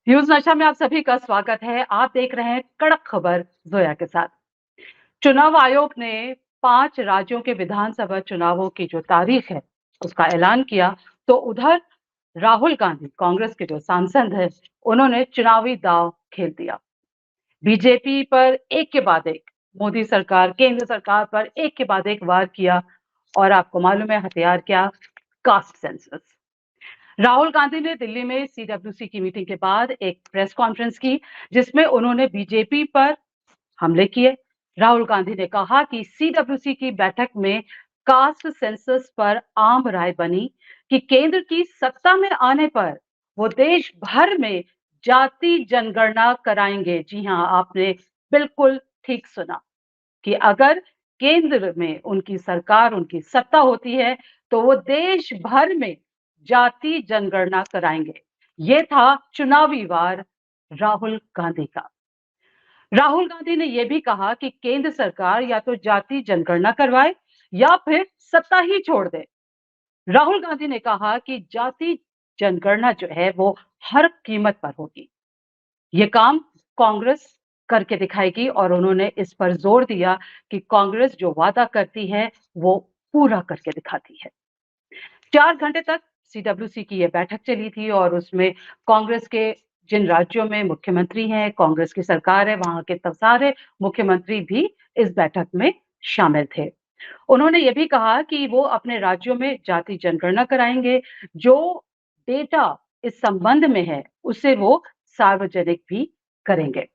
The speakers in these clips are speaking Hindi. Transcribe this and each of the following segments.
न्यूज नशा में आप सभी का स्वागत है। आप देख रहे हैं कड़क खबर जोया के साथ। चुनाव आयोग ने 5 राज्यों के विधानसभा चुनावों की जो तारीख है उसका ऐलान किया, तो उधर राहुल गांधी कांग्रेस के जो सांसद हैं उन्होंने चुनावी दांव खेल दिया। बीजेपी पर एक के बाद एक, मोदी सरकार केंद्र सरकार पर एक के बाद एक वार किया। और आपको मालूम है हथियार क्या? Caste census. राहुल गांधी ने दिल्ली में सीडब्ल्यूसी की मीटिंग के बाद एक प्रेस कॉन्फ्रेंस की, जिसमें उन्होंने बीजेपी पर हमले किए। राहुल गांधी ने कहा कि सीडब्ल्यूसी की बैठक में कास्ट सेंसस पर आम राय बनी कि केंद्र की सत्ता में आने पर वो देश भर में जाति जनगणना कराएंगे। जी हां, आपने बिल्कुल ठीक सुना कि अगर केंद्र में उनकी सरकार, उनकी सत्ता होती है तो वो देश भर में जाति जनगणना कराएंगे। ये था चुनावी वार राहुल गांधी का। राहुल गांधी ने यह भी कहा कि केंद्र सरकार या तो जाति जनगणना करवाए या फिर सत्ता ही छोड़ दे। राहुल गांधी ने कहा कि जाति जनगणना जो है वो हर कीमत पर होगी। ये काम कांग्रेस करके दिखाएगी और उन्होंने इस पर जोर दिया कि कांग्रेस जो वादा करती है वो पूरा करके दिखाती है। 4 घंटे तक सीडब्ल्यूसी की यह बैठक चली थी और उसमें कांग्रेस के जिन राज्यों में मुख्यमंत्री हैं, कांग्रेस की सरकार है, वहां के तब सारे मुख्यमंत्री भी इस बैठक में शामिल थे। उन्होंने ये भी कहा कि वो अपने राज्यों में जाति जनगणना कराएंगे। जो डेटा इस संबंध में है उसे वो सार्वजनिक भी करेंगे।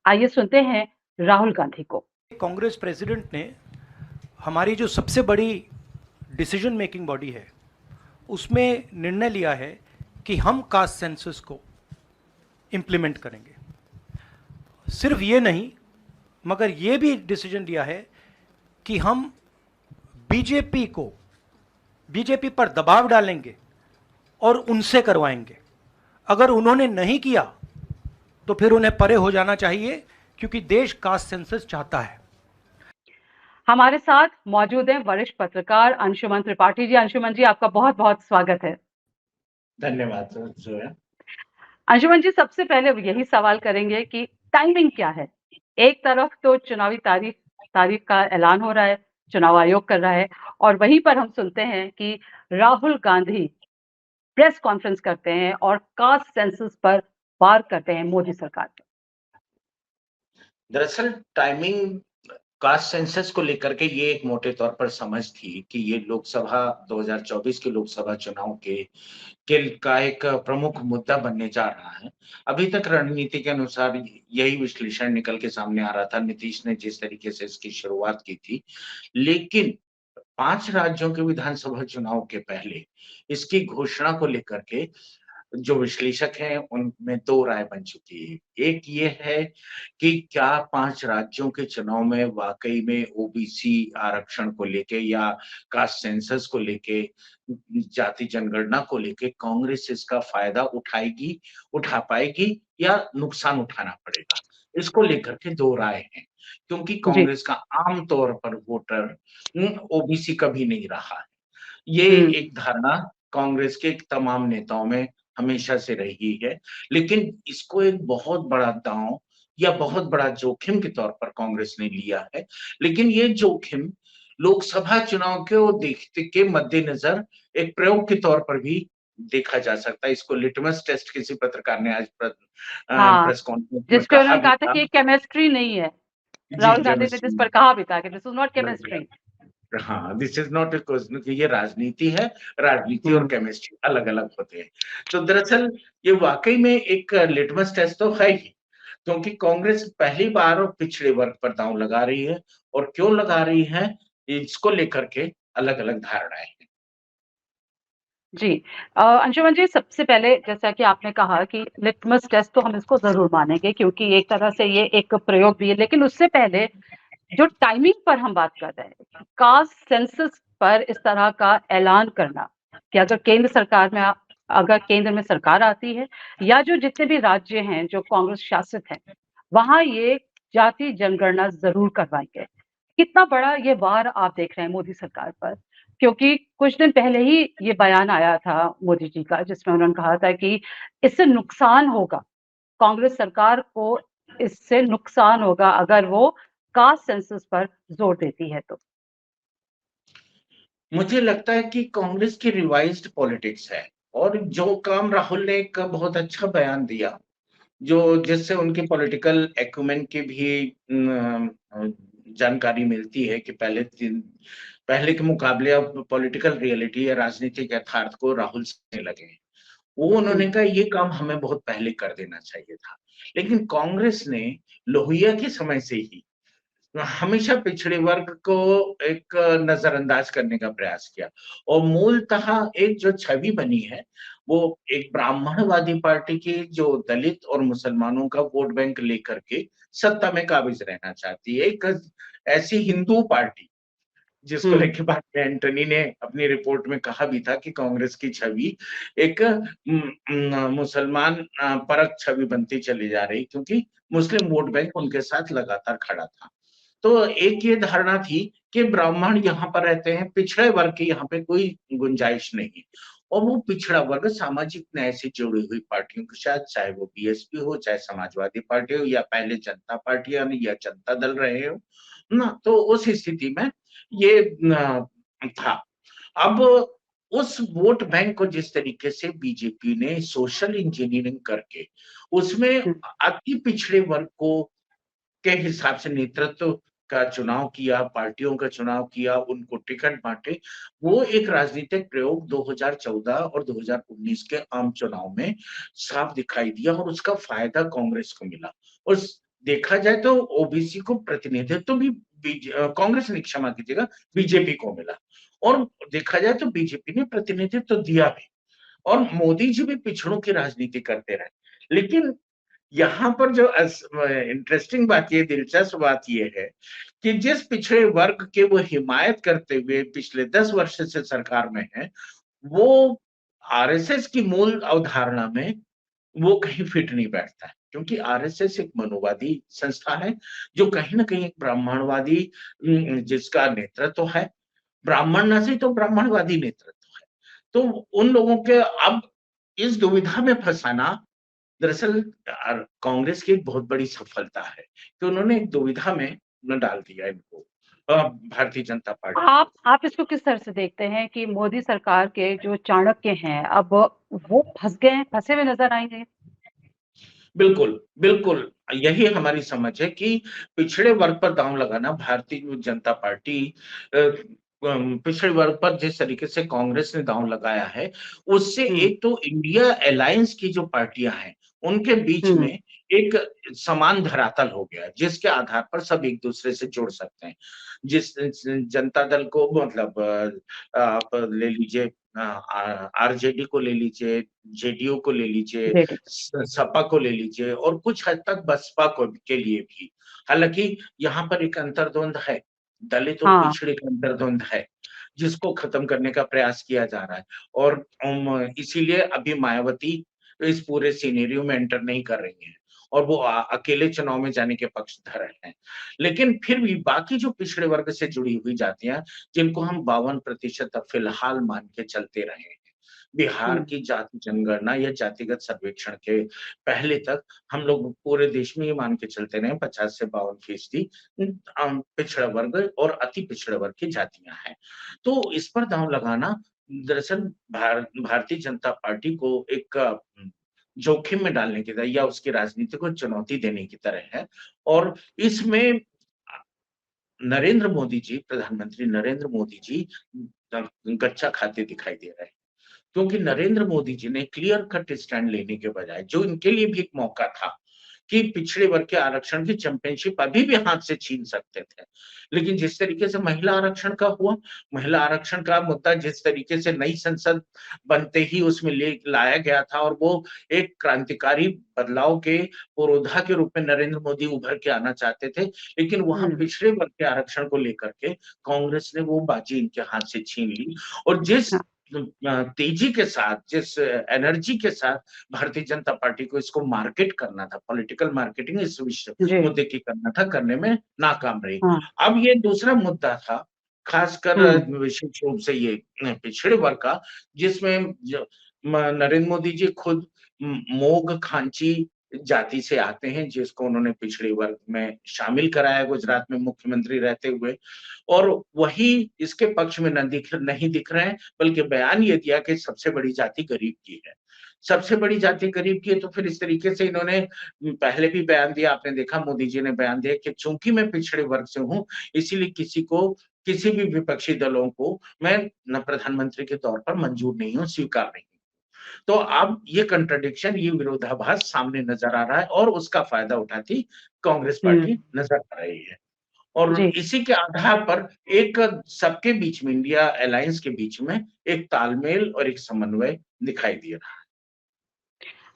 आइए सुनते हैं राहुल गांधी को। कांग्रेस प्रेसिडेंट ने हमारी जो सबसे बड़ी डिसीजन मेकिंग बॉडी है उसमें निर्णय लिया है कि हम कास्ट सेंसस को इम्प्लीमेंट करेंगे। सिर्फ ये नहीं, मगर ये भी डिसीजन लिया है कि हम बीजेपी पर दबाव डालेंगे और उनसे करवाएंगे। अगर उन्होंने नहीं किया तो फिर उन्हें परे हो जाना चाहिए, क्योंकि देश कास्ट सेंसस चाहता है। हमारे साथ मौजूद हैं वरिष्ठ पत्रकार अंशुमन त्रिपाठी जी। अंशुमन जी, आपका बहुत बहुत स्वागत है। धन्यवाद जोया। अंशुमन जी, सबसे पहले यही सवाल करेंगे कि टाइमिंग क्या है? एक तरफ तो चुनावी तारीख का ऐलान हो रहा है, चुनाव आयोग कर रहा है, और वहीं पर हम सुनते हैं कि राहुल गांधी प्रेस कॉन्फ्रेंस करते हैं और कास्ट सेंसस पर वार करते हैं मोदी सरकार पर। दरअसल टाइमिंग कास्ट सेंसस को लेकर के ये एक मोटे तौर पर समझ थी कि ये लोकसभा 2024 के लोकसभा चुनाव के का एक प्रमुख मुद्दा बनने जा रहा है। अभी तक रणनीति के अनुसार यही विश्लेषण निकल के सामने आ रहा था, नीतीश ने जिस तरीके से इसकी शुरुआत की थी। लेकिन 5 राज्यों के विधानसभा चुनाव के पहले इसकी घोषणा को लेकर के जो विश्लेषक हैं, उनमें 2 राय बन चुकी है। एक ये है कि क्या 5 राज्यों के चुनाव में वाक़ई में ओबीसी आरक्षण को लेके या कास्ट सेंसस को लेके, जाति जनगणना को लेके कांग्रेस इसका फ़ायदा उठा पाएगी या नुकसान उठाना पड़ेगा? इसको लेकर के 2 राय हैं, क्योंकि जी। कांग्रेस का आम तौर पर वोटर ओबीसी कभी नहीं रहा है। ये हम्म। एक धारणा कांग्रेस के तमाम नेताओं में हमेशा से रही है, लेकिन इसको एक बहुत बड़ा दांव या बहुत बड़ा जोखिम के तौर पर कांग्रेस ने लिया है। लेकिन ये जोखिम लोकसभा चुनाव को देखते के मद्देनजर एक प्रयोग के तौर पर भी देखा जा सकता है। इसको लिटमस टेस्ट किसी पत्रकार ने आज हाँ, प्रेस कॉन्फ्रेंस में जिसपे कहा उन्होंने भी कहा था था। कि केमिस्ट्री नहीं है। जी, राहुल गांधी ने जिस पर कहा भी था कि दिस इज नॉट केमिस्ट्री। हाँ, this is not a question कि ये राजनीति है, राजनीति और हम्म। केमिस्ट्री अलग-अलग होते हैं। तो दरअसल ये वाक़ई में एक लिटमस टेस्ट तो है ही, क्योंकि कांग्रेस पहली बार पिछड़े वर्ग पर दाँव लगा रही है और क्यों लगा रही है, इसको लेकर के अलग-अलग धारणाएँ हैं। जी। अंशुमन जी, सबसे पहले जैसा कि आपने कहा कि लिटमस टेस्ट तो हम इसको जरूर मानेंगे, क्योंकि एक तरह से ये एक प्रयोग भी है। लेकिन उससे पहले जो टाइमिंग पर हम बात कर रहे हैं, कास्ट सेंसस पर इस तरह का ऐलान करना कि अगर केंद्र में सरकार आती है या जो जितने भी राज्य हैं जो कांग्रेस शासित हैं, वहां ये जाति जनगणना जरूर करवाएंगे। कितना बड़ा ये वार आप देख रहे हैं मोदी सरकार पर? क्योंकि कुछ दिन पहले ही ये बयान आया था मोदी जी का, जिसमें उन्होंने कहा था कि इससे नुकसान होगा कांग्रेस सरकार को इससे नुकसान होगा अगर वो कास्ट सेंसस पर जोर देती है तो? मुझे लगता है कि कांग्रेस की रिवाइज्ड पॉलिटिक्स है, और जो काम राहुल ने एक बहुत अच्छा बयान दिया, जो जिससे उनकी पॉलिटिकल एक्यूमेन की भी जानकारी मिलती है कि पहले के मुकाबले अब पॉलिटिकल रियलिटी या राजनीतिक यथार्थ को राहुल समझने लगे हैं। वो उन्होंने कहा ये काम हमें बहुत पहले कर देना चाहिए था। लेकिन कांग्रेस ने लोहिया के समय से ही हमेशा पिछड़े वर्ग को एक नजरअंदाज करने का प्रयास किया, और मूलतः एक जो छवि बनी है, वो एक ब्राह्मणवादी पार्टी की, जो दलित और मुसलमानों का वोट बैंक लेकर के सत्ता में काबिज रहना चाहती है। एक ऐसी हिंदू पार्टी जिसको लेके बाद में एंटनी ने अपनी रिपोर्ट में कहा भी था कि कांग्रेस की छवि एक मुसलमान परक छवि बनती चली जा रही, क्योंकि मुस्लिम वोट बैंक उनके साथ लगातार खड़ा था। तो एक ये धारणा थी कि ब्राह्मण यहाँ पर रहते हैं, पिछड़े वर्ग की यहाँ पे कोई गुंजाइश नहीं, और वो पिछड़ा वर्ग सामाजिक न्याय से जुड़ी हुई पार्टियों के साथ, चाहे वो बीएसपी हो, चाहे समाजवादी पार्टी हो, या पहले जनता पार्टी यानी या जनता दल रहे हो ना, तो उस स्थिति में ये था। अब उस वोट बैंक को जिस तरीके से बीजेपी ने सोशल इंजीनियरिंग करके उसमें अति पिछड़े वर्ग को के हिसाब से नेतृत्व का चुनाव किया, पार्टियों का चुनाव किया, उनको टिकट बांटे, वो एक राजनीतिक प्रयोग 2014 और 2019 के आम चुनाव में साफ दिखाई दिया, और उसका फायदा कांग्रेस को मिला। और देखा जाए तो ओबीसी को प्रतिनिधित्व भी कांग्रेस ने, क्षमा कीजिएगा, बीजेपी को मिला, और देखा जाए तो बीजेपी ने प्रतिनिधित्व दिया भी, और मोदी जी भी पिछड़ों की राजनीति करते रहे। लेकिन यहाँ पर जो इंटरेस्टिंग बात ये, दिलचस्प बात ये है कि जिस पिछड़े वर्ग के वो हिमायत करते हुए पिछले 10 वर्ष से सरकार में है, वो आरएसएस की मूल अवधारणा में वो कहीं फिट नहीं बैठता है, क्योंकि आरएसएस एक मनोवादी संस्था है, जो कहीं ना कहीं एक ब्राह्मणवादी, जिसका नेतृत्व है, ब्राह्मण न सही तो ब्राह्मणवादी नेतृत्व है। तो उन लोगों के अब इस दुविधा में फंसाना दरअसल कांग्रेस की एक बहुत बड़ी सफलता है कि उन्होंने एक दुविधा में न डाल दिया इनको, भारतीय जनता पार्टी को। आप इसको किस तरह से देखते हैं कि मोदी सरकार के जो चाणक्य हैं अब वो फंस गए हैं, फंसे हुए नजर आएंगे? बिल्कुल, बिल्कुल, यही हमारी समझ है कि पिछड़े वर्ग पर दांव लगाना भारतीय जनता पार्टी पिछड़े वर्ग पर जिस तरीके से कांग्रेस ने दांव लगाया है, उससे एक तो इंडिया अलायंस की जो पार्टियां हैं, उनके बीच में एक समान धरातल हो गया, जिसके आधार पर सब एक दूसरे से जुड़ सकते हैं। जिस जनता दल को, मतलब आप ले लीजिए, आरजेडी को ले लीजिए, जेडीयू को ले लीजिए, जी, सपा को ले लीजिए, और कुछ हद तक बसपा को के लिए भी। हालांकि यहाँ पर एक अंतर्द्वंद है, दलित और हाँ, पिछड़े का अंतर्द्वंद है, जिसको खत्म करने का प्रयास किया जा रहा है, और इसीलिए अभी मायावती इस पूरे सिनेरियो में एंटर नहीं कर रही हैं, और वो अकेले चुनाव में जाने के पक्षधर हैं। लेकिन फिर भी बाकी जो पिछड़े वर्ग से जुड़ी हुई जातियां, जिनको हम 52% अब फिलहाल मान के चलते रहे हैं, बिहार की जाति जनगणना या जातिगत सर्वेक्षण के पहले तक हम लोग पूरे देश में ये मान के चलते रहे 50 से 52% पिछड़ा वर्ग और अति पिछड़ा वर्ग की जातियां हैं। तो इस पर दांव लगाना दरअसल भारतीय जनता पार्टी को एक जोखिम में डालने की तरह, या उसकी राजनीति को चुनौती देने की तरह है, और इसमें नरेंद्र मोदी जी, प्रधानमंत्री नरेंद्र मोदी जी गच्चा खाते दिखाई दे रहे हैं। क्योंकि नरेंद्र मोदी जी ने क्लियर कट स्टैंड लेने के बजाय, जो इनके लिए भी एक मौका था कि पिछड़े वर्ग के आरक्षण की चैंपियनशिप अभी भी हाथ से छीन सकते थे, लेकिन जिस तरीके से महिला आरक्षण का हुआ, महिला आरक्षण का मुद्दा जिस तरीके से नई संसद बनते ही उसमें ले लाया गया था, और वो एक क्रांतिकारी बदलाव के पुरोधा के रूप में नरेंद्र मोदी उभर के आना चाहते थे, लेकिन वहां पिछड़े वर्ग के आरक्षण को लेकर के कांग्रेस ने वो बाजी इनके हाथ से छीन ली। और जिस तेजी के साथ, जिस एनर्जी के साथ भारतीय जनता पार्टी को इसको मार्केट करना था, पॉलिटिकल मार्केटिंग इस विषय जी, मुद्दे की करना था, करने में नाकाम रही। हाँ, अब ये दूसरा मुद्दा था, खासकर विशेष रूप से ये पिछड़े वर्ग का, जिसमें नरेंद्र मोदी जी खुद मोग खांची जाति से आते हैं, जिसको उन्होंने पिछड़े वर्ग में शामिल कराया गुजरात में मुख्यमंत्री रहते हुए, और वही इसके पक्ष में नहीं दिख रहे हैं, बल्कि बयान ये दिया कि सबसे बड़ी जाति गरीब की है। सबसे बड़ी जाति गरीब की है, तो फिर इस तरीके से इन्होंने पहले भी बयान दिया, आपने देखा मोदी जी ने बयान दिया कि चूंकि मैं पिछड़े वर्ग से हूँ, इसीलिए किसी भी विपक्षी दलों को मैं न प्रधानमंत्री के तौर पर मंजूर नहीं हूँ, स्वीकार नहीं हूँ। तो अब ये कंट्राडिक्शन, ये विरोधाभास सामने नजर आ रहा है, और उसका फायदा उठाती कांग्रेस पार्टी हम्म। नजर आ रही है। और जी। इसी के आधार पर एक सबके बीच में, इंडिया अलायंस के बीच में एक तालमेल और एक समन्वय दिखाई दे रहा है।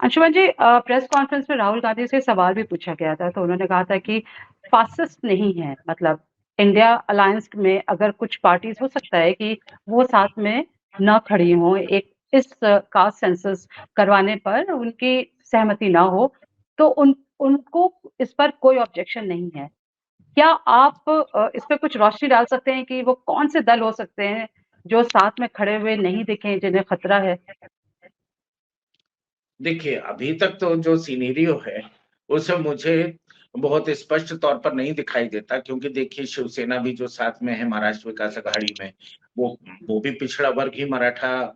अंशुमन जी, प्रेस कॉन्फ्रेंस में राहुल गांधी से सवाल भी पूछा गया था, तो उन्होंने कहा था कि फासिस्ट नहीं है, मतलब इंडिया अलायंस में अगर कुछ पार्टीज हो सकता है कि वो साथ में न खड़ी हों, एक इस कास्ट सेंसस करवाने पर उनकी सहमति ना हो, तो उनको इस पर कोई ऑब्जेक्शन नहीं है। क्या आप इस पे कुछ रोशनी डाल सकते हैं कि वो कौन से दल हो सकते हैं जो साथ में खड़े हुए नहीं दिखे, जिन्हें खतरा है? देखिए, अभी तक तो जो सिनेरियो है, उसमें मुझे बहुत स्पष्ट तौर पर नहीं दिखाई देता, क्योंकि देखिए शिवसेना भी जो साथ में है महाराष्ट्र विकास अघाड़ी में, वो वो भी पिछड़ा वर्ग ही मराठा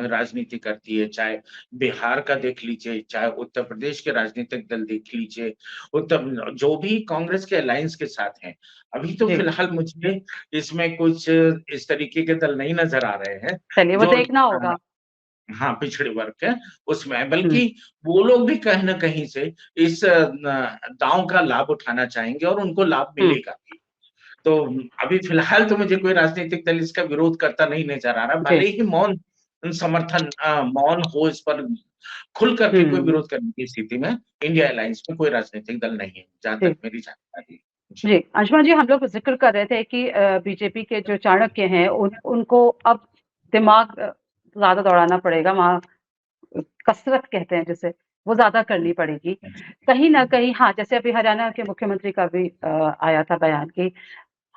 राजनीति करती है। चाहे बिहार का देख लीजिए, चाहे उत्तर प्रदेश के राजनीतिक दल देख लीजिए, उत्तर जो भी कांग्रेस के अलायंस के साथ हैं, अभी तो जी। फिलहाल मुझे इसमें कुछ इस तरीके के दल नहीं नज़र आ रहे हैं, चलिए, वो जो देखना होगा। हाँ, पिछड़े वर्ग के उसमें, हुँ। बल्कि वो लोग भी कहीं न कहीं से इस दाँव का लाभ उठाना चाहेंगे, और उनको लाभ हुँ। मिलेगा भी। तो अभी फिलहाल तो मुझे कोई राजनीतिक दल इसका विरोध करता नहीं नज़र आ रहा, जी। भले ही मौन हो इस पर, खुल करके कोई हुँ। विरोध करने की स्थिति में इंडिया अलायंस में कोई राजनीतिक दल नहीं है, जहाँ जी। तक मेरी जानकारी है। जी। जी, अंशुमान जी, हम लोग ज़िक्र कर रहे थे कि बीजेपी के जो चाणक्य हैं, उनको अब दिमाग ज़्यादा दौड़ाना पड़ेगा, वहाँ कसरत कहते हैं जिसे, वो ज़्यादा करनी पड़ेगी। कहीं न कहीं हाँ, जैसे अभी हरियाणा के मुख्यमंत्री का भी आया था बयान कि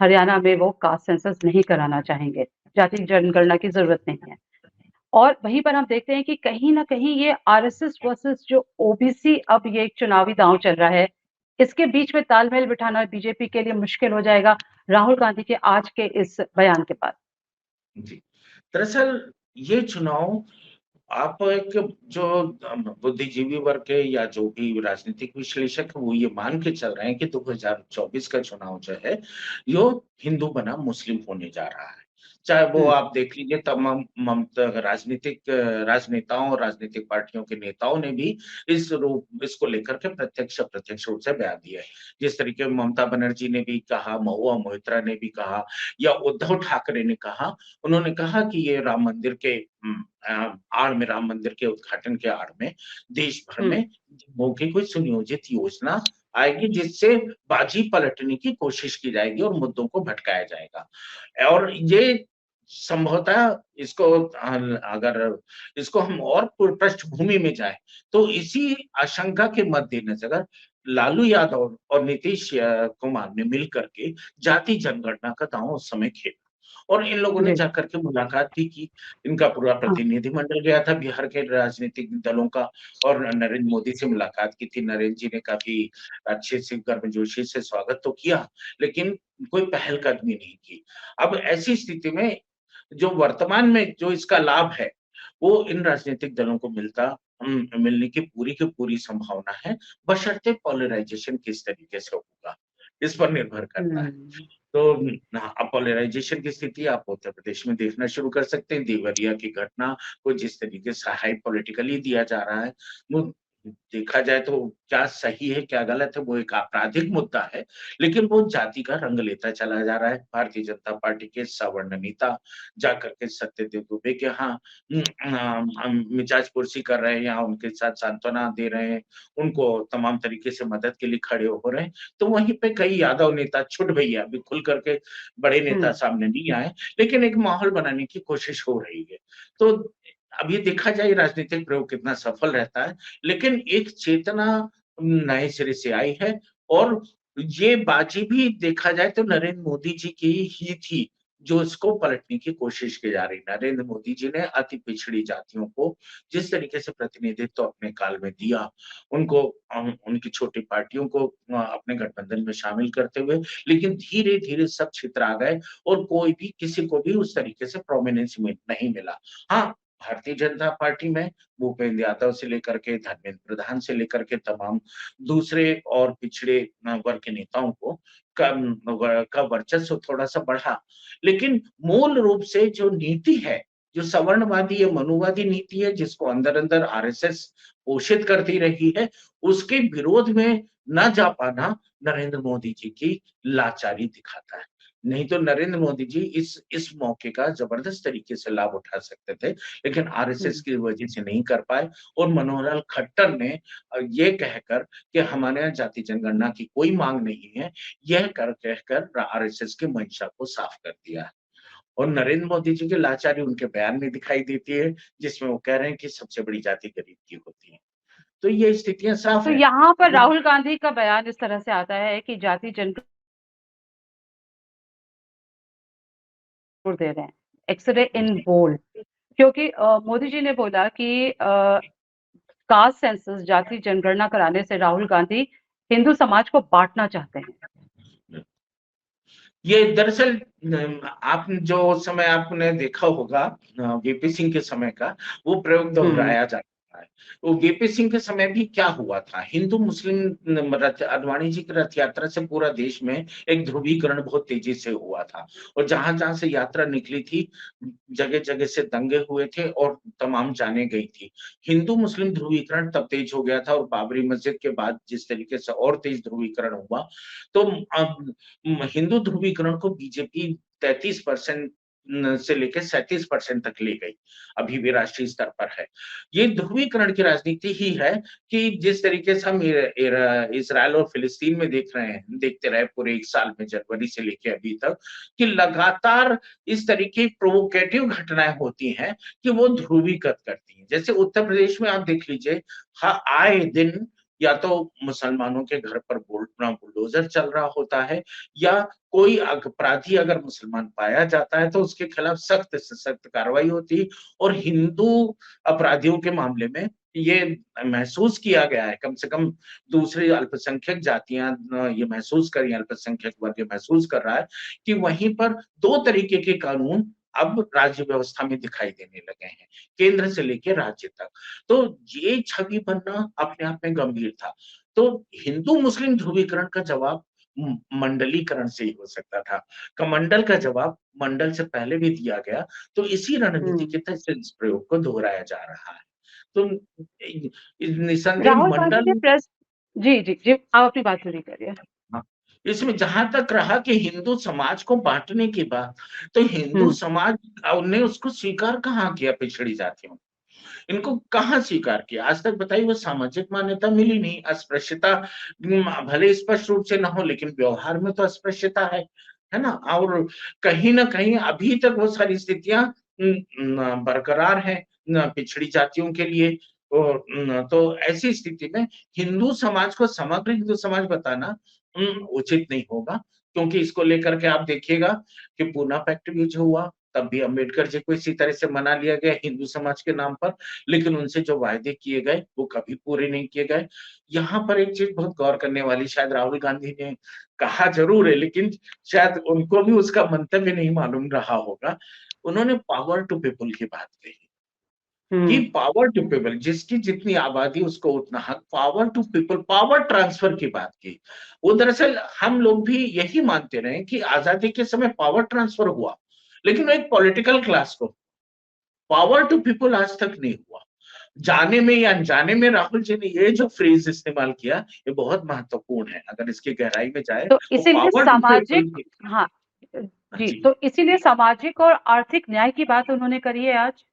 हरियाणा में वो कास्ट सेंसस नहीं कराना चाहेंगे, जाति जनगणना की ज़रूरत नहीं है। और वहीं पर हम देखते हैं कि कहीं न कहीं ये आरएसएस वर्सेस जो ओबीसी, अब ये एक चुनावी दांव चल रहा है, इसके बीच में तालमेल बिठाना बीजेपी के लिए मुश्किल हो जाएगा, राहुल गांधी के आज के इस बयान के बाद। जी। दरअसल ये चुनाव, आप एक जो बुद्धिजीवी वर्ग के या जो भी राजनीतिक विश्लेषक है, वो ये मान के चल रहे हैं कि 2024 का चुनाव जो है, यो हिंदू बनाम मुस्लिम होने जा रहा है। चाहे वो हुँ। आप देख लीजिए, तमाम राजनेताओं और राजनीतिक पार्टियों के नेताओं ने भी इसको लेकर के प्रत्यक्ष-अप्रत्यक्ष रूप से बयान दिया है। जिस तरीके ममता बनर्जी ने भी कहा, महुआ मोइत्रा ने भी कहा, या उद्धव ठाकरे ने कहा, उन्होंने कहा कि ये राम मंदिर के आड़ में, राम मंदिर के उद्घाटन के आड़ में देश भर हुँ। में जम्मू की कोई सुनियोजित योजना आएगी, जिससे बाजी पलटने की कोशिश की जाएगी और मुद्दों को भटकाया जाएगा। और ये संभवतः अगर इसको हम और पृष्ठभूमि में जाएँ, तो इसी आशंका के मद्देनज़र लालू यादव और नीतीश कुमार ने मिलकर के जाति जनगणना का दांव उस समय खेला, और इन लोगों ने जी। जाकर के मुलाकात भी की। इनका पूरा हाँ। प्रतिनिधिमंडल गया था बिहार के राजनीतिक दलों का, और नरेंद्र मोदी से मुलाकात की थी। नरेंद्र जी ने काफ़ी अच्छे से गर्मजोशी से स्वागत तो किया, लेकिन कोई पहलकदमी नहीं की। अब ऐसी स्थिति में जो वर्तमान में जो इसका लाभ है, वो इन राजनीतिक दलों को मिलने की पूरी संभावना है, बशर्ते पोलराइज़ेशन किस तरीके से होगा, इस पर निर्भर करता है। हुँ। तो अब पोलराइज़ेशन की स्थिति आप उत्तर प्रदेश में देखना शुरू कर सकते हैं। देवरिया की घटना को जिस तरीके से हाई पॉलिटिकली दिया जा रहा है, वो देखा जाए तो क्या सही है, क्या गलत है, वो एक आपराधिक मुद्दा है, लेकिन वो जाति का रंग लेता चला जा रहा है। भारतीय जनता पार्टी के सवर्ण नेता जाकर के सत्यदेव दुबे के यहाँ मिजाज पुरसी कर रहे हैं, या उनके साथ सांत्वना दे रहे हैं, उनको तमाम तरीके से मदद के लिए खड़े हो रहे हैं। तो वहीं पे कई यादव नेता छुट भैया अभी खुल करके बड़े नेता हुँ। सामने नहीं आए, लेकिन एक माहौल बनाने की कोशिश हो रही है। तो अब ये देखा जाए राजनीतिक प्रयोग कितना सफल रहता है, लेकिन एक चेतना नए सिरे से आई है, और ये बाजी भी देखा जाए तो नरेंद्र मोदी जी की ही थी, जो इसको पलटने की कोशिश की जा रही। नरेंद्र मोदी जी ने अति पिछड़ी जातियों को जिस तरीके से प्रतिनिधित्व अपने काल में दिया, उनको उनकी छोटी पार्टियों को अपने गठबंधन में शामिल करते हुए, लेकिन धीरे-धीरे सब छितरा गए और कोई भी किसी को भी उस तरीके से प्रोमिनेंस में नहीं मिला। हाँ, भारतीय जनता पार्टी में भूपेंद्र यादव से लेकर के धर्मेंद्र प्रधान से लेकर के तमाम दूसरे और पिछड़े वर्ग के नेताओं को का वर्चस्व थोड़ा-सा बढ़ा। लेकिन मूल रूप से जो नीति है, जो सवर्णवादी या मनुवादी नीति है, जिसको अंदर-अंदर आरएसएस पोषित करती रही है, उसके विरोध में ना जा पाना नरेंद्र मोदी जी की लाचारी दिखाता है। नहीं तो नरेंद्र मोदी जी इस मौके का जबरदस्त तरीके से लाभ उठा सकते थे, लेकिन आरएसएस की वजह से नहीं कर पाए और मनोहर लाल खट्टर ने ये कहकर कि हमारे यहाँ जाति जनगणना की कोई मांग नहीं है, यह कहकर आरएसएस की मंशा को साफ कर दिया है। और नरेंद्र मोदी जी की लाचारी उनके बयान में दिखाई देती है, जिसमें वो कह रहे हैं कि सबसे बड़ी जाति गरीब की होती है। तो ये स्थितियां साफ तो है। यहाँ पर राहुल गांधी का बयान इस तरह से आता है कि जाति जनगणना दे रहे हैं, एक्सरे इन बोल्ड, क्योंकि मोदी जी ने बोला कि कास्ट सेंसस, जाति जनगणना कराने से राहुल गांधी हिंदू समाज को बांटना चाहते हैं। ये दरअसल आप जो समय आपने देखा होगा वीपी सिंह के समय का, वो प्रयोग दोहराया जाता है। वो वीपी सिंह के समय भी क्या हुआ था, हिंदू मुस्लिम अडवाणी जी की रथ यात्रा से पूरा देश में एक ध्रुवीकरण बहुत तेजी से हुआ था और जहां-जहां से यात्रा निकली थी, जगह-जगह से दंगे हुए थे और तमाम जाने गई थी। हिंदू मुस्लिम ध्रुवीकरण तब तेज हो गया था और बाबरी मस्जिद के बाद जिस तरीके से और तेज ध्रुवीकरण हुआ, तो अब हिंदू ध्रुवीकरण को बीजेपी 33% से लेकर 37% तक ले गई, अभी भी राष्ट्रीय स्तर पर है। ये ध्रुवीकरण की राजनीति ही है कि जिस तरीके से हम इज़राइल और फिलिस्तीन में देखते रहे पूरे 1 साल में, जनवरी से लेके अभी तक, कि लगातार इस तरीके की प्रोवोकेटिव घटनाएँ होती हैं कि वो ध्रुवीकृत करती हैं। जैसे उत्तर प्रदेश में आप देख लीजिए, आए दिन या तो मुसलमानों के घर पर बुलडोज़र चल रहा होता है या कोई अपराधी अगर मुसलमान पाया जाता है तो उसके खिलाफ सख्त से सख्त कार्रवाई होती है और हिंदू अपराधियों के मामले में ये महसूस किया गया है, कम से कम दूसरी अल्पसंख्यक जातियाँ ये महसूस कर रही हैं, अल्पसंख्यक वर्ग ये महसूस कर रहा है कि वहीं पर 2 तरीके के कानून अब राज्य व्यवस्था में दिखाई देने लगे हैं, केंद्र से लेके राज्य तक। तो ये छवि बनना अपने आप में गंभीर था। तो हिंदू-मुस्लिम ध्रुवीकरण का जवाब मंडलीकरण से ही हो सकता था। कमंडल का जवाब मंडल से पहले भी दिया गया, तो इसी रणनीति के तहत इस प्रयोग को दोहराया जा रहा है। तो निसंदेह राहुल गांधी ने मंडल प्रेस जी, जी, जी, आप अपनी बात पूरी करिए। हाँ, इसमें जहाँ तक रहा कि हिंदू समाज को बाँटने की बात, तो हिंदू समाज ने उसको स्वीकार कहाँ किया पिछड़ी जातियों ने? इनको कहाँ स्वीकार किया? आज तक बताइए वो सामाजिक मान्यता मिली नहीं, अस्पृश्यता भले स्पष्ट रूप से ना हो लेकिन व्यवहार में तो अस्पृश्यता है ना? और कहीं न कहीं अभी तक वो सारी स्थितियाँ बरकरार हैं पिछड़ी जातियों के लिए और तो ऐसी स्थिति में हिंदू समाज को समग्र हिंदू समाज बताना उचित नहीं होगा क्योंकि इसको लेकर के आप देखिएगा कि पूना पैक्ट भी जो हुआ तब भी अम्बेडकर जी को इसी तरह से मना लिया गया हिंदू समाज के नाम पर, लेकिन उनसे जो वायदे किए गए वो कभी पूरे नहीं किए गए। यहाँ पर एक चीज बहुत गौर करने वाली शायद राहुल गांधी ने कहा जरूर है लेकिन शायद उनको भी उसका मंतव्य नहीं मालूम रहा होगा। उन्होंने पावर टू पीपल की बात कही कि पावर टू पीपल जिसकी जितनी आबादी उसको उतना हक, power to people, power transfer की बात की। वो दरअसल हम लोग भी यही मानते रहे कि आजादी के समय पावर ट्रांसफर हुआ लेकिन वो एक पॉलिटिकल क्लास को, पावर टू पीपल आज तक नहीं हुआ। जाने में या अनजाने में राहुल जी ने ये जो फ्रेज इस्तेमाल किया ये बहुत महत्वपूर्ण है, अगर इसकी गहराई में जाए तो तो इसीलिए पावर टू सामाजिक पीपल। हाँ जी, जी तो इसीलिए सामाजिक और आर्थिक न्याय की बात उन्होंने करी है आज।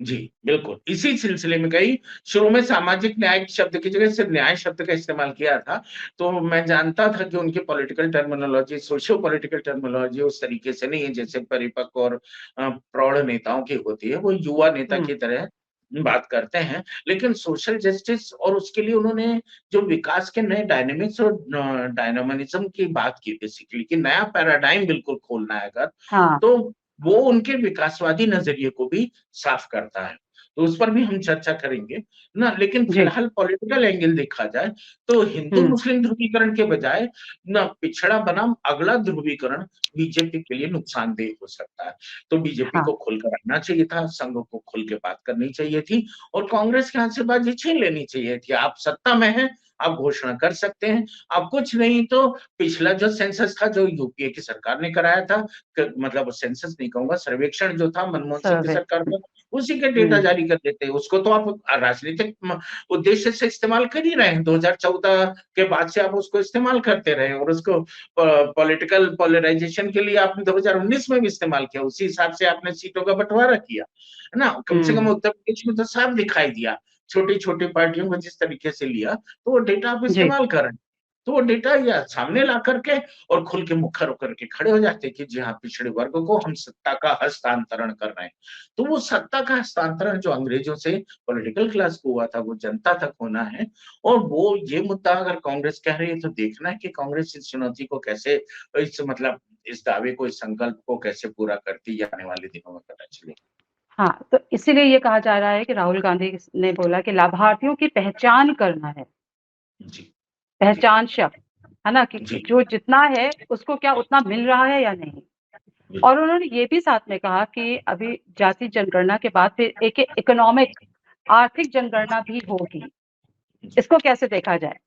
जी, बिल्कुल। इसी सिलसिले में कही, शुरू में सामाजिक न्याय शब्द की जगह सिर्फ न्याय शब्द का इस्तेमाल किया था, तो मैं जानता था कि उनकी political terminology, socio political terminology उस तरीके से नहीं है जैसे परिपक्व और प्रौढ़ नेताओं की होती है, वो युवा नेता की तरह बात करते हैं, लेकिन सोशल जस्टिस और उसके लिए उन्होंने जो विकास के नए डायनामिक्स और डायनामिज्म की बात की बेसिकली, कि नया पैराडाइम बिल्कुल खोलना है अगर, हाँ, तो वो उनके विकासवादी नज़रिए को भी साफ करता है। तो उस पर भी हम चर्चा करेंगे ना, लेकिन जी। फिलहाल पॉलिटिकल एंगल देखा जाए तो हुँ, हिंदू-मुस्लिम ध्रुवीकरण के बजाय ना पिछड़ा बनाम अगला ध्रुवीकरण बीजेपी के लिए नुकसानदेह हो सकता है। तो बीजेपी हाँ, को खुलकर आना चाहिए था, संघ को खुल के बात करनी चाहिए थी और कांग्रेस के हाथ से बाजी छीन लेनी चाहिए थी। आप सत्ता में हैं, आप घोषणा कर सकते हैं, आप कुछ नहीं तो पिछला जो सेंसस था, जो यूपीए की सरकार ने कराया था, क मतलब सेंसस नहीं कहूँगा, सर्वेक्षण जो था मनमोहन सिंह की सर्वे। सरकार में, उसी के डेटा हुँ, जारी कर देते। उसको तो आप राजनीतिक उद्देश्य से इस्तेमाल कर ही रहे हैं। 2014 के बाद से आप उसको इस्तेमाल करते रहे और उसको पॉलिटिकल पोलराइजेशन के लिए आपने 2019 में भी इस्तेमाल किया। उसी हिसाब से आपने सीटों का बँटवारा किया, है ना? कम से कम हुँ, उत्तर प्रदेश में तो साफ दिखाई दिया। छोटी-छोटी पार्टियों को जिस तरीके से लिया, तो वो डेटा आप जी, इस्तेमाल कर रहे हैं। तो वो डेटा या सामने ला कर के और खुल के मुखर होकर के खड़े हो जाते हैं कि जी हाँ, पिछड़े वर्ग को हम सत्ता का हस्तांतरण कर रहे हैं। तो वो सत्ता का हस्तांतरण जो अंग्रेजों से पॉलिटिकल क्लास को हुआ था, वो जनता तक होना है और वो ये मुद्दा अगर कांग्रेस कह रही है, तो देखना है कि कांग्रेस इस चुनौती को कैसे इस मतलब इस दावे को, इस संकल्प को कैसे पूरा करती है, आने वाले दिनों में पता चलेगा। हाँ, तो इसीलिए ये कहा जा रहा है कि राहुल गांधी ने बोला कि लाभार्थियों की पहचान करना है, जी, जी, पहचान शब्द, है ना? कि जी, जो जितना है उसको क्या उतना मिल रहा है या नहीं? और बिल्कुल। उन्होंने ये भी साथ में कहा कि अभी जाति जनगणना के बाद फिर एक इकोनॉमिक आर्थिक जनगणना भी होगी। जी। इसको कैसे देखा जाए?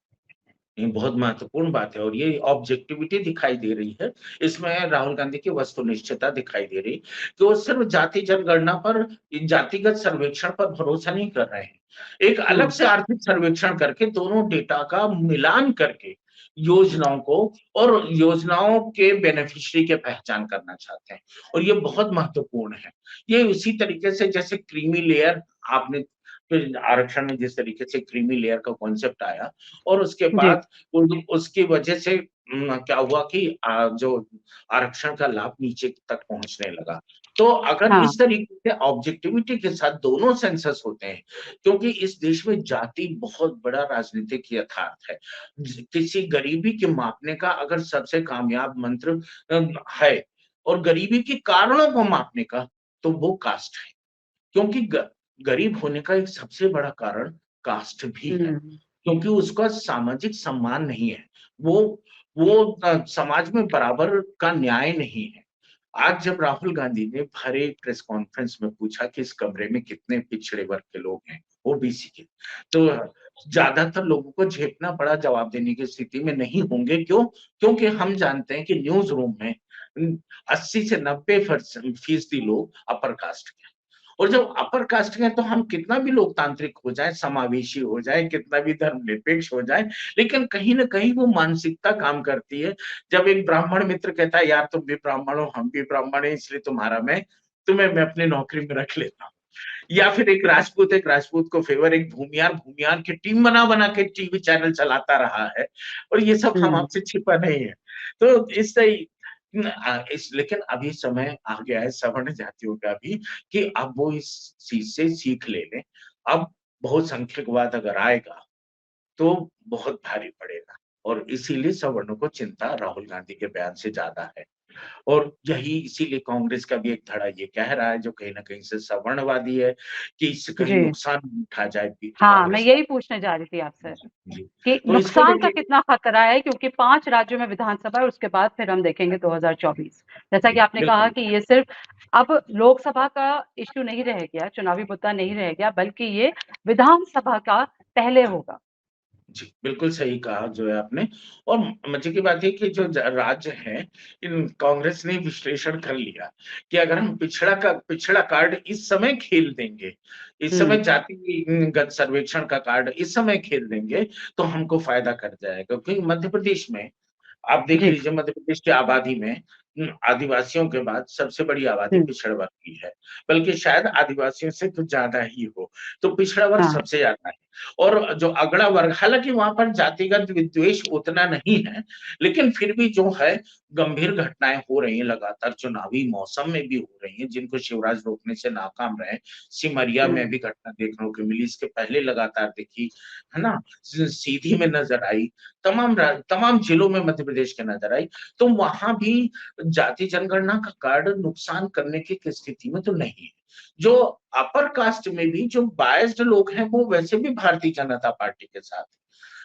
ये बहुत महत्वपूर्ण बात है और ये ऑब्जेक्टिविटी दिखाई दे रही है। इसमें राहुल गांधी की वस्तुनिष्ठता दिखाई दे रही कि वो सिर्फ जाति जनगणना पर, जातिगत सर्वेक्षण पर भरोसा नहीं कर रहे हैं। एक अलग हुँ, से आर्थिक सर्वेक्षण करके दोनों डेटा का मिलान करके योजनाओं को और योजनाओं के बेनिफिशियरी की पहचान करना चाहते हैं और ये बहुत महत्वपूर्ण है। ये उसी तरीके से जैसे क्रीमी लेयर आपने फिर आरक्षण में जिस तरीके से क्रीमी लेयर का कॉन्सेप्ट आया और उसके जी, बाद उसकी वजह से क्या हुआ कि जो आरक्षण का लाभ नीचे तक पहुँचने लगा। तो अगर हाँ, इस तरीके से ऑब्जेक्टिविटी के साथ दोनों सेंसस होते हैं, क्योंकि इस देश में जाति बहुत बड़ा राजनीतिक यथार्थ है। किसी गरीबी के मापने का अगर सबसे कामयाब मंत्र है और गरीबी के कारणों को मापने का, तो वो कास्ट है। क्योंकि गरीब होने का एक सबसे बड़ा कारण कास्ट भी है। हुँ, क्योंकि उसका सामाजिक सम्मान नहीं है। वो वो समाज में बराबर का न्याय नहीं है। आज जब राहुल गांधी ने भरे प्रेस कॉन्फ्रेंस में पूछा कि इस कमरे में कितने पिछड़े वर्ग के लोग हैं, ओबीसी के, तो ज्यादातर लोगों को झेपना पड़ा, जवाब देने की स्थिति में नहीं होंगे। क्यों? क्योंकि हम जानते हैं कि न्यूज़ रूम में 80 से 90% लोग अपर कास्ट के हैं। और जब अपर कास्ट के हैं तो हम कितना भी लोकतांत्रिक हो जाए, समावेशी हो जाए, कितना भी धर्मनिरपेक्ष हो जाए, लेकिन कहीं न कहीं वो मानसिकता काम करती है। जब एक ब्राह्मण मित्र कहता है, "यार तुम भी ब्राह्मण हो, हम भी ब्राह्मण हैं, इसलिए तुम्हें मैं अपनी नौकरी में रख लेता हूँ।" या फिर एक राजपूत को फेवर, एक भूमियार की टीम बना-बना के टीवी चैनल चलाता रहा है और ये सब हम हुँ, आपसे छिपा नहीं है। तो इस सही इस लेकिन अभी समय आ गया है सवर्ण जातियों का भी कि अब वो इस चीज़ से सीख ले लें। अब बहुसंख्यकवाद अगर आएगा, तो बहुत भारी पड़ेगा और इसीलिए सवर्णों को चिंता राहुल गांधी के बयान से ज़्यादा है। और यही इसीलिए कांग्रेस का भी एक धड़ा ये कह रहा है जो कहीं न कहीं से सवर्णवादी है कि इससे कहीं जी। नुकसान न उठा जाए भी हाँ, मैं कांग्रेस का। यही पूछने जा रही थी आपसे जी, कि तो इसको नुकसान का लेके कितना खतरा है क्योंकि 5 राज्यों में विधानसभा है, उसके बाद फिर हम देखेंगे 2024। जैसा कि जी, आपने कहा बिल्कुल। कि ये सिर्फ अब लोकसभा का इश्यू नहीं रह गया, चुनावी मुद्दा नहीं रह गया, बल्कि ये विधानसभा का पहले होगा। जी, बिल्कुल सही कहा जो है आपने और मज़े की बात है कि जो राज्य हैं, इन कांग्रेस ने विश्लेषण कर लिया कि अगर हम पिछड़ा कार्ड इस समय खेल देंगे, इस समय हुँ, जातिगत सर्वेक्षण का कार्ड इस समय खेल देंगे, तो हमको फ़ायदा कर जाएगा। क्योंकि मध्य प्रदेश में आप देख जी, लीजिए, मध्य प्रदेश की आबादी में आदिवासियों के बाद सबसे बड़ी आबादी हुँ, पिछड़ा वर्ग की है, बल्कि शायद आदिवासियों से कुछ ज़्यादा ही हो, तो पिछड़ा वर्ग हाँ, सबसे ज़्यादा है। और जो अगड़ा वर्ग, हालांकि वहां पर जातिगत विद्वेष उतना नहीं है, लेकिन फिर भी जो है गंभीर घटनाएं हो रही हैं लगातार, चुनावी मौसम में भी हो रही हैं, जिनको शिवराज रोकने से नाकाम रहे। सिमरिया में भी घटना देखने को मिली, इसके पहले लगातार देखी, है ना, सीधी में नजर आई, तमाम जिलों में मध्य प्रदेश के नजर आई। तो वहां भी जाति जनगणना का कार्ड नुकसान करने की स्थिति में तो नहीं है। जो अपर कास्ट में भी जो बायस्ड लोग हैं वो वैसे भी भारतीय जनता पार्टी के साथ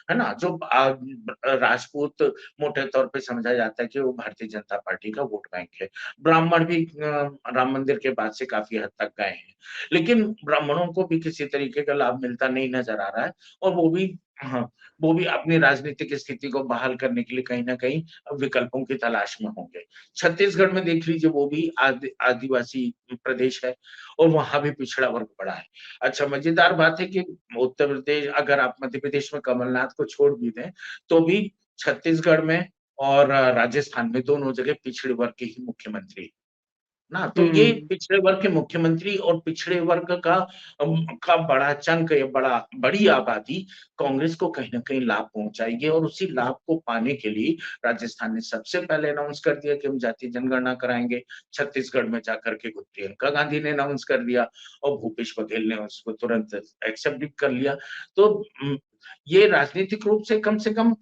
है ना, जो राजपूत मोटे तौर पे समझा जाता है कि वो भारतीय जनता पार्टी का वोट बैंक है। ब्राह्मण भी राम मंदिर के बाद से काफी हद तक गए हैं, लेकिन ब्राह्मणों को भी किसी तरीके का लाभ मिलता नहीं नजर आ रहा है, और वो भी, हाँ, वो भी अपनी राजनीतिक स्थिति को बहाल करने के लिए कहीं ना कहीं विकल्पों की तलाश में होंगे। छत्तीसगढ़ में देख लीजिए, वो भी आदिवासी प्रदेश है और वहां भी पिछड़ा वर्ग बड़ा है। अच्छा, मजेदार बात है कि उत्तर प्रदेश, अगर आप मध्य प्रदेश में कमलनाथ को छोड़ भी दें, तो भी छत्तीसगढ़ में और राजस्थान में दोनों जगह पिछड़े वर्ग के ही मुख्यमंत्री ना। तो ये पिछड़े वर्ग के मुख्यमंत्री और पिछड़े वर्ग का बड़ा चंक या बड़ी आबादी कांग्रेस को कहीं ना कहीं लाभ पहुंचाएगी, और उसी लाभ को पाने के लिए राजस्थान ने सबसे पहले अनाउंस कर दिया कि हम जातीय जनगणना कराएंगे। छत्तीसगढ़ में जाकर के खुद प्रियंका गांधी ने अनाउंस कर दिया, और भूपेश बघेल ने उसको तुरंत एक्सेप्ट भी कर लिया। तो ये राजनीतिक रूप से कम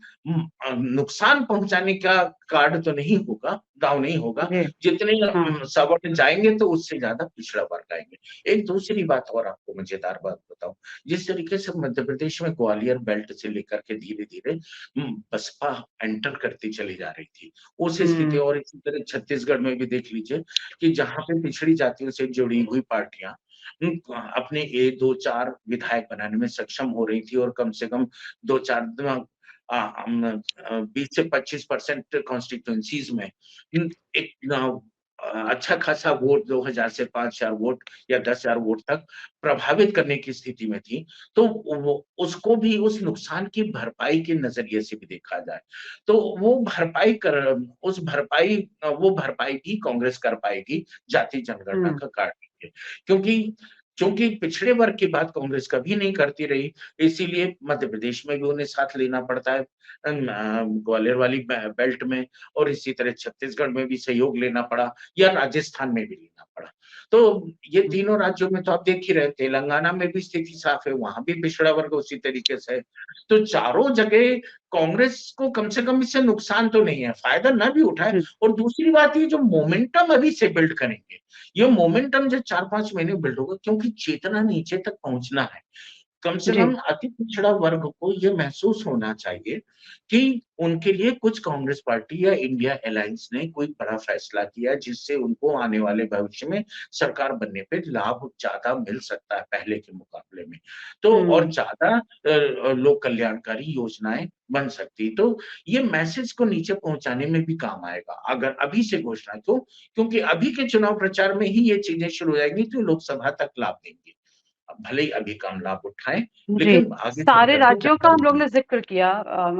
नुकसान पहुंचाने का कार्ड तो नहीं होगा, दाव नहीं होगा। जी। जितने हाँ। सवर्ण जाएंगे तो उससे ज्यादा पिछड़ा वर्ग आएंगे। एक दूसरी बात और आपको मजेदार बात बताऊं, जिस तरीके से मध्य प्रदेश में ग्वालियर बेल्ट से लेकर के धीरे धीरे बसपा एंटर करती चली जा रही थी, उस स्थिति, और इसी तरह छत्तीसगढ़ में भी देख लीजिए कि जहां पे पिछड़ी जातियों से जुड़ी हुई पार्टियां अपने 1 2 4 विधायक बनाने में सक्षम हो रही थी, और कम से कम 2 4 20 से 25% कॉन्स्टिट्यूएंसीज में एक अच्छा खासा वोट, 2000 से 5000 वोट या 10,000 वोट तक प्रभावित करने की स्थिति में थी। तो वो उसको भी उस नुकसान की भरपाई के नजरिए से भी देखा जाए, तो वो भरपाई भी कांग्रेस कर पाएगी जाति जनगणना का कार्ड लेके। क्योंकि क्योंकि पिछड़े वर्ग की बात कांग्रेस कभी नहीं करती रही, इसीलिए मध्य प्रदेश में भी उन्हें साथ लेना पड़ता है, ग्वालियर वाली बेल्ट में, और इसी तरह छत्तीसगढ़ में भी सहयोग लेना पड़ा, या राजस्थान में भी लेना पड़ा। तो ये तीनों राज्यों में तो आप देख ही रहे, तेलंगाना में भी स्थिति साफ है, वहां भी पिछड़ा वर्ग उसी तरीके से है। तो चारों जगह कांग्रेस को कम से कम इससे नुकसान तो नहीं है, फायदा ना भी उठाए। और दूसरी बात, ये जो मोमेंटम अभी से बिल्ड करेंगे, ये मोमेंटम जो 4 5 महीने बिल्ड होगा, क्योंकि चेतना नीचे तक पहुंचना है। कम से जी। कम अति पिछड़ा वर्ग को ये महसूस होना चाहिए कि उनके लिए कुछ कांग्रेस पार्टी या इंडिया अलायंस ने कोई बड़ा फैसला किया, जिससे उनको आने वाले भविष्य में सरकार बनने पे लाभ ज्यादा मिल सकता है पहले के मुकाबले में। तो और ज्यादा लोक कल्याणकारी योजनाएं बन सकती। तो ये मैसेज को नीचे पहुंचाने में भी काम आएगा अगर अभी से घोषणा, क्योंकि अभी के चुनाव प्रचार में ही ये चीजें शुरू हो जाएंगी, तो लोकसभा तक लाभ देंगे। भले ही अभी कम लाभ उठाएं, जी, लेकिन आगे चल सारे करके राज्यों का ज्यादा हम लोग लाभ। ने जिक्र किया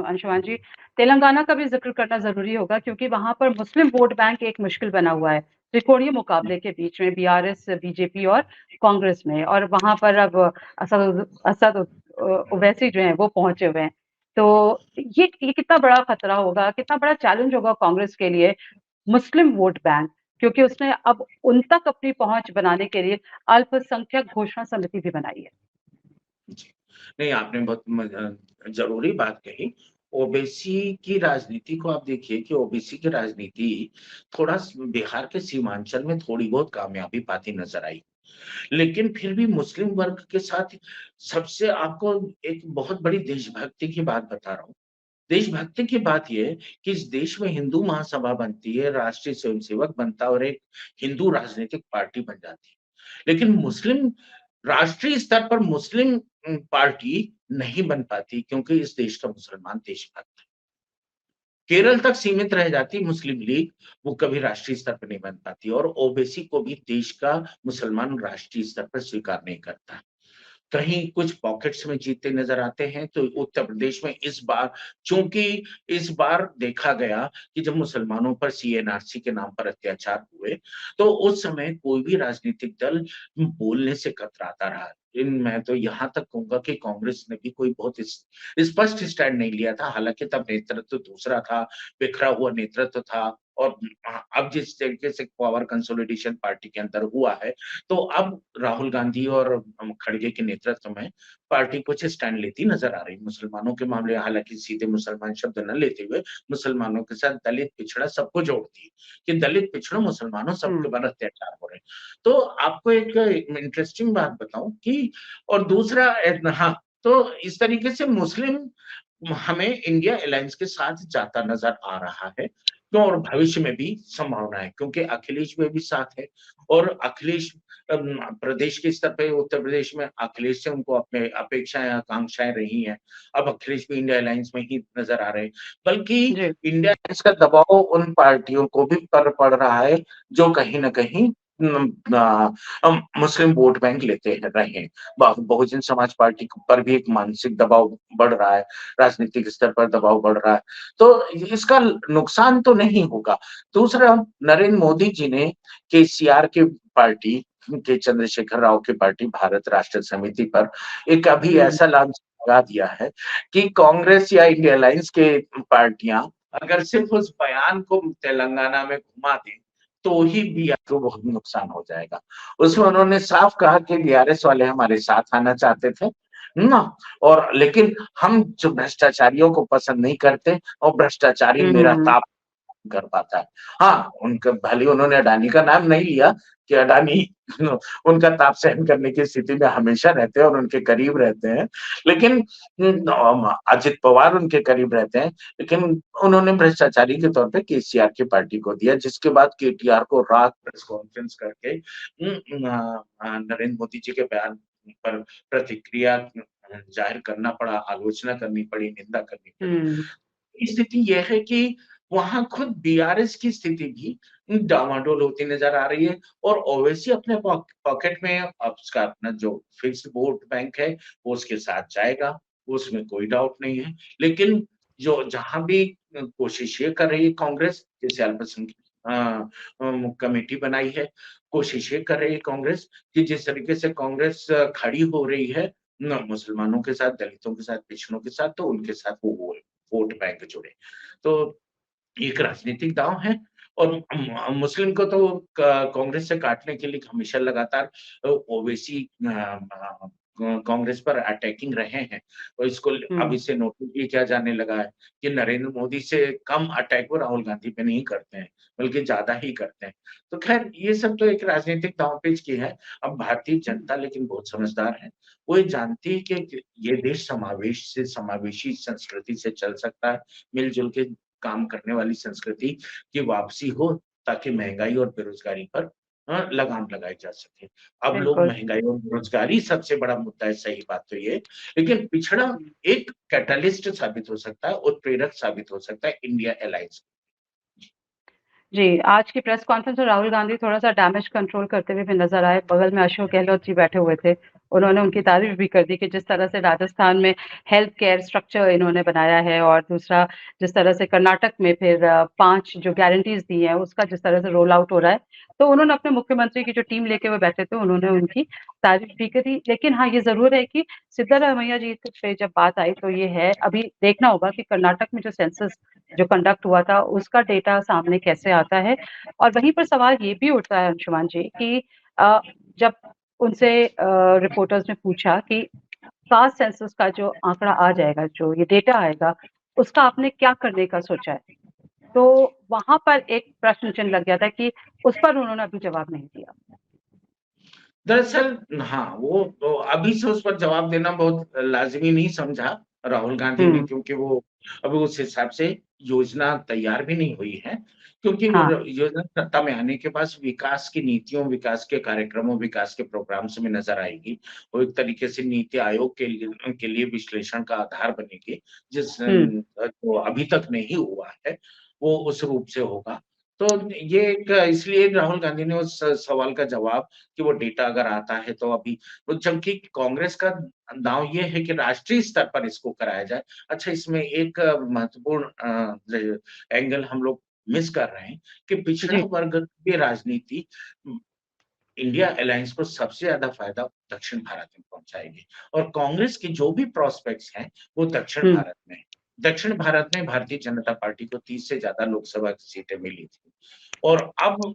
अंशुमान जी। तेलंगाना का भी जिक्र करना जरूरी होगा, क्योंकि वहां पर मुस्लिम वोट बैंक एक मुश्किल बना हुआ है त्रिकोणीय मुकाबले के बीच में, बीआरएस, बीजेपी और कांग्रेस में। और वहां पर अब असद ओवैसी जो है वो पहुंचे हुए हैं। तो ये कितना बड़ा खतरा होगा, कितना बड़ा चैलेंज होगा कांग्रेस के लिए, मुस्लिम वोट बैंक, क्योंकि उसने अब उन तक अपनी पहुंच बनाने के लिए अल्पसंख्यक घोषणा समिति भी बनाई है। जी। नहीं, आपने बहुत जरूरी बात कही। ओबीसी की राजनीति को आप देखिए कि ओबीसी की राजनीति थोड़ा बिहार के सीमांचल में थोड़ी बहुत कामयाबी पाती नजर आई, लेकिन फिर भी मुस्लिम वर्ग के साथ सबसे, आपको एक बहुत बड़ी देशभक्ति की बात बता रहा हूँ। देशभक्ति की बात यह है कि इस देश में हिंदू महासभा बनती है, राष्ट्रीय स्वयंसेवक बनता है, और एक हिंदू राजनीतिक पार्टी बन जाती है। लेकिन मुस्लिम राष्ट्रीय स्तर पर मुस्लिम पार्टी नहीं बन पाती, क्योंकि इस देश का मुसलमान देशभक्त है। केरल तक सीमित रह जाती मुस्लिम लीग, वो कभी राष्ट्रीय स्तर पर नहीं बन पाती, और ओबीसी को भी देश का मुसलमान राष्ट्रीय स्तर पर स्वीकार नहीं करता। कहीं कुछ पॉकेट्स में जीतते नजर आते हैं। तो उत्तर प्रदेश में इस बार, चूंकि इस बार देखा गया कि जब मुसलमानों पर सीएनआरसी के नाम पर अत्याचार हुए, तो उस समय कोई भी राजनीतिक दल बोलने से कतराता रहा। इन मैं तो यहाँ तक कहूँगा कि कांग्रेस ने भी कोई बहुत स्पष्ट स्टैंड नहीं लिया था। हालाँकि तब नेतृत्व दूसरा था, बिखरा हुआ नेतृत्व था, और अब जिस तरीके से पावर कंसोलिडेशन पार्टी के अंदर हुआ है, तो अब राहुल गांधी और खड़गे के नेतृत्व में पार्टी कुछ स्टैंड लेती नजर आ रही है। मुसलमानों के मामले, हालाँकि सीधे मुसलमान शब्द न लेते हुए, मुसलमानों के साथ दलित, पिछड़ा सबको जोड़ती है, कि दलित, पिछड़ों, मुसलमानों सबके ऊपर अत्याचार हो रहे हैं। तो आपको एक इंटरेस्टिंग बात बताऊँ कि, और दूसरा हाँ, तो इस तरीके से मुस्लिम हमें इंडिया अलायंस के साथ जाता नज़र आ रहा है। क्यों? और भविष्य में भी संभावना है, क्योंकि अखिलेश में भी साथ है, और अखिलेश प्रदेश के स्तर पे उत्तर प्रदेश में अखिलेश से उनको अपने अपेक्षाएँ, आकांक्षाएँ रही हैं। अब अखिलेश भी इंडिया अलायंस में ही नज़र आ रहे हैं। बल्कि जी। इंडिया अलायंस का दबाव उन पार्टियों को भी पड़ रहा है, जो कहीं न कहीं मुस्लिम वोट बैंक लेते रहे हैं। बहुजन समाज पार्टी पर भी एक मानसिक दबाव बढ़ रहा है, राजनीतिक स्तर पर दबाव बढ़ रहा है। तो इसका नुकसान तो नहीं होगा। दूसरा, नरेंद्र मोदी जी ने केसीआर की पार्टी, के चंद्रशेखर राव की पार्टी भारत राष्ट्र समिति पर एक अभी ऐसा लांछन लगा दिया है कि कांग्रेस या इंडिया अलायंस के पार्टियां अगर सिर्फ उस बयान को तेलंगाना में घुमा दें, तो ही बीआर को बहुत नुकसान हो जाएगा। उसमें उन्होंने साफ कहा कि बीआरएस वाले हमारे साथ आना चाहते थे ना, और लेकिन हम जो भ्रष्टाचारियों को पसंद नहीं करते, और भ्रष्टाचारी मेरा ताप कर पाता है। हाँ, उनका भले उन्होंने अडानी का नाम नहीं लिया, कि अडानी उनका ताप सहन करने की स्थिति में हमेशा रहते हैं और उनके करीब रहते हैं। लेकिन अजित पवार उनके करीब रहते हैं, लेकिन उन्होंने भ्रष्टाचारी के तौर पे केसीआर की पार्टी को दिया, जिसके बाद केटीआर को रात प्रेस कॉन्फ्रेंस करके नरेंद्र मोदी जी के बयान पर प्रतिक्रिया जाहिर करना पड़ा, आलोचना करनी पड़ी, निंदा करनी पड़ी। स्थिति यह है कि वहाँ खुद बीआरएस की स्थिति भी डामाडोल होती नजर आ रही है, और ओवैसी अपने पॉकेट में अब उसका अपना जो फिक्स्ड वोट बैंक है, वो उसके साथ जाएगा, उसमें कोई डाउट नहीं है। लेकिन जो जहाँ भी कोशिश ये कर रही है कांग्रेस, जैसे अल्पसंख्यक कमेटी बनाई है, कोशिश ये कर रही है कांग्रेस कि जिस तरीके से कांग्रेस खड़ी हो रही है न मुसलमानों के साथ, दलितों के साथ, पिछड़ों के साथ, तो उनके साथ वो वोट बैंक जुड़े। तो एक राजनीतिक दांव है, और मुस्लिम को तो कांग्रेस से काटने के लिए हमेशा लगातार ओवैसी कांग्रेस पर अटैकिंग रहे हैं, और इसको अब इसे नोटिस भी किया जाने लगा है कि नरेंद्र मोदी से कम अटैक वो राहुल गांधी पे नहीं करते हैं, बल्कि ज्यादा ही करते हैं। तो खैर, ये सब तो एक राजनीतिक दांवपेच की है। अब भारतीय जनता लेकिन बहुत समझदार है, वो ये जानती है कि ये देश समावेशी संस्कृति से चल सकता है, मिलजुल के काम करने वाली संस्कृति की वापसी हो, ताकि महँगाई और बेरोज़गारी पर लगाम लगाई जा सके। अब लोग बिल्कुल। महँगाई और बेरोज़गारी सबसे बड़ा मुद्दा है, सही बात तो ये है, लेकिन पिछड़ा एक कैटलिस्ट साबित हो सकता है, उत्प्रेरक साबित हो सकता है इंडिया अलायंस। जी, आज की प्रेस कॉन्फ्रेंस में राहुल गांधी थोड़ा-सा डैमेज कंट्रोल करते हुए भी नज़र आए। बगल में अशोक गहलोत जी बैठे हुए थे। उन्होंने उनकी तारीफ़ भी कर दी कि जिस तरह से राजस्थान में हेल्थ केयर स्ट्रक्चर इन्होंने बनाया है, और दूसरा जिस तरह से कर्नाटक में फिर 5 जो गारंटीज़ दी हैं, उसका जिस तरह से रोल आउट हो रहा है। तो उन्होंने अपने मुख्यमंत्री की जो टीम लेके वो बैठे थे, उन्होंने उनकी तारीफ़ भी करी। लेकिन हाँ, ये ज़रूर है कि सिद्धारमैया जी पे जब बात आई, तो ये है, अभी देखना होगा कि कर्नाटक में जो सेंसस जो कंडक्ट हुआ था, उसका डेटा सामने कैसे आता है। और वहीं पर सवाल ये भी उठता है अंशुमान जी कि जब उनसे रिपोर्टर्स ने पूछा कि कास्ट सेंसस का जो आंकड़ा आ जाएगा, जो ये डेटा आएगा, उसका आपने क्या करने का सोचा है? तो वहाँ पर एक प्रश्न चिन्ह लग गया था कि उस पर उन्होंने अभी जवाब नहीं दिया। दरअसल हाँ, वो तो अभी से उस पर जवाब देना बहुत लाज़मी नहीं समझा राहुल गांधी ने, हुँ, क्योंकि वो अभी उस हिसाब से योजना तैयार भी नहीं हुई है। क्योंकि हाँ, योजना सत्ता में आने के बाद विकास की नीतियों, विकास के कार्यक्रमों, विकास के प्रोग्राम्स में नज़र आएगी। वो एक तरीके से नीति आयोग के लिए विश्लेषण का आधार बनेगी, हुँ, जो अभी तक नहीं हुआ है, वो उस रूप से होगा। तो ये एक इसलिए राहुल गांधी ने उस सवाल का जवाब कि वो डेटा अगर आता है तो अभी, तो जबकि कांग्रेस का दांव ये है कि राष्ट्रीय स्तर पर इसको कराया जाए। अच्छा, इसमें एक महत्वपूर्ण एंगल हम लोग मिस कर रहे हैं कि पिछड़ा जी। वर्ग की राजनीति इंडिया अलायंस को सबसे ज्यादा फायदा दक्षिण भारत में पहुंचाएगी, और कांग्रेस की जो भी प्रोस्पेक्ट्स हैं वो दक्षिण हम्म। भारत में है। दक्षिण भारत में भारतीय जनता पार्टी को 30 से ज्यादा लोकसभा की सीटें मिली थी, और अब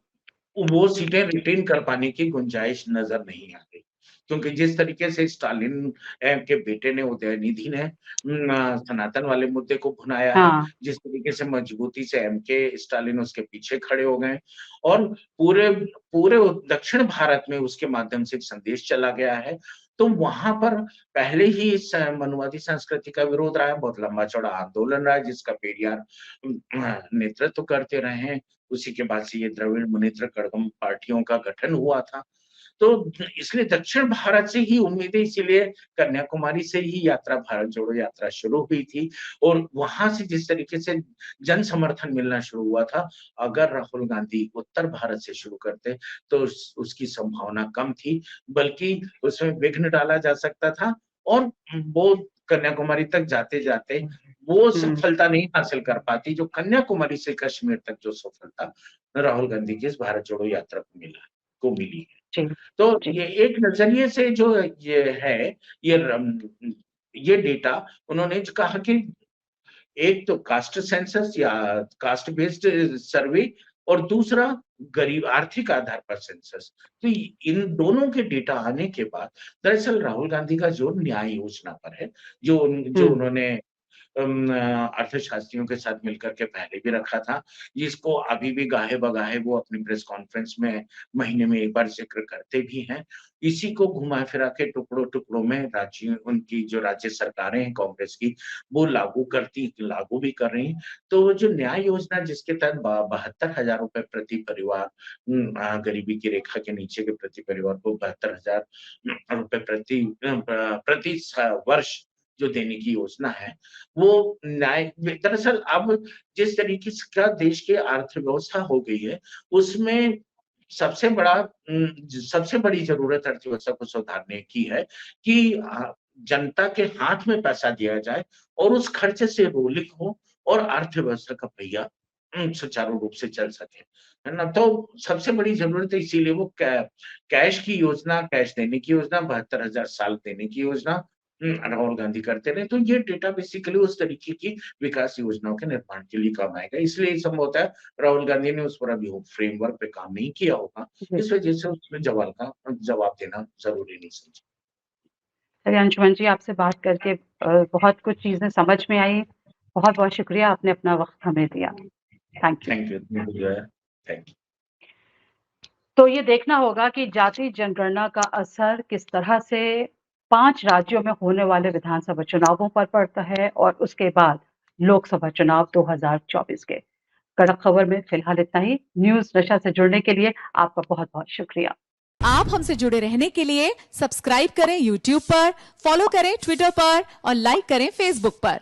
वो सीटें रिटेन कर पाने की गुंजाइश नजर नहीं आ रही, क्योंकि जिस तरीके से स्टालिन के बेटे ने, उदयनिधि ने सनातन वाले मुद्दे को भुनाया है, हाँ। जिस तरीके से मजबूती से के स्टालिन उसके पीछे खड़े हो गए, और पूरे पूरे दक्षिण भारत में उसके माध्यम से एक संदेश चला गया है, तो वहां पर पहले ही इस मनुवादी संस्कृति का विरोध रहा है, बहुत लंबा चौड़ा आंदोलन रहा है, जिसका पेरियार नेतृत्व करते रहे हैं। उसी के बाद से ये द्रविड़ मुनेत्र कड़गम पार्टियों का गठन हुआ था। तो इसलिए दक्षिण भारत से ही उम्मीदें, इसीलिए कन्याकुमारी से ही यात्रा, भारत जोड़ो यात्रा शुरू हुई थी, और वहां से जिस तरीके से जन समर्थन मिलना शुरू हुआ था, अगर राहुल गांधी उत्तर भारत से शुरू करते तो उसकी संभावना कम थी, बल्कि उसमें विघ्न डाला जा सकता था, और वो कन्याकुमारी तक जाते जाते वो हम्म। सफलता नहीं हासिल कर पाती जो कन्याकुमारी से कश्मीर तक जो सफलता राहुल गांधी की इस भारत जोड़ो यात्रा को मिली है। जी। तो जी। ये एक नजरिए से जो ये है, ये ये डेटा उन्होंने जो कहा कि एक तो कास्ट सेंसस या कास्ट बेस्ड सर्वे, और दूसरा गरीब आर्थिक आधार पर सेंसस। तो इन दोनों के डेटा आने के बाद दरअसल राहुल गांधी का जोर न्याय योजना पर है, जो हम्म। उन्होंने अर्थशास्त्रियों के साथ मिलकर के पहले भी रखा था, जिसको अभी भी गाहे-बगाहे वो अपनी प्रेस कॉन्फ्रेंस में महीने में एक बार ज़िक्र करते भी हैं। इसी को घुमा-फिरा के टुकड़ों-टुकड़ों में उनकी जो राज्य सरकारें हैं कांग्रेस की, वो लागू भी कर रही हैं। तो वो जो न्याय योजना जिसके तहत ब 72,000 रुपए प्रति परिवार, गरीबी की रेखा के नीचे के प्रति परिवार को 72,000 रुपए प्रति वर्ष जो देने की योजना है, वो दरअसल अब जिस तरीके से का देश की अर्थव्यवस्था हो गई है, उसमें सबसे बड़ी ज़रूरत अर्थव्यवस्था को सुधारने की है कि जनता के हाथ में पैसा दिया जाए, और उस खर्चे से रोलिंग हो, और अर्थव्यवस्था का पहिया सुचारू रूप से चल सके, है ना? तो सबसे बड़ी ज़रूरत है, इसीलिए वो कैश की योजना, कैश देने की योजना, 72,000 साल देने की योजना राहुल गांधी करते रहे। तो ये डेटा बेसिकली उस तरीके की विकास योजनाओं के निर्माण के लिए काम आएगा। इसलिए संभवतः राहुल गांधी ने उस पर अभी वो फ्रेमवर्क पे काम नहीं किया होगा। जी। इस वजह से उसमें जवाब देना ज़रूरी नहीं समझा। चलिए अंशुमन जी, आपसे बात करके बहुत कुछ चीज़ें समझ में आई। बहुत-बहुत शुक्रिया, आपने अपना वक़्त हमें दिया। Thank you. Thank you. Thank you. तो ये देखना होगा कि जाति जनगणना का असर किस तरह से 5 राज्यों में होने वाले विधानसभा चुनावों पर पड़ता है, और उसके बाद लोकसभा चुनाव 2024 के। कड़क खबर में फिलहाल इतना ही। न्यूज़ नशा से जुड़ने के लिए आपका बहुत-बहुत शुक्रिया। आप हमसे जुड़े रहने के लिए सब्सक्राइब करें YouTube पर, फॉलो करें Twitter पर और लाइक करें Facebook पर।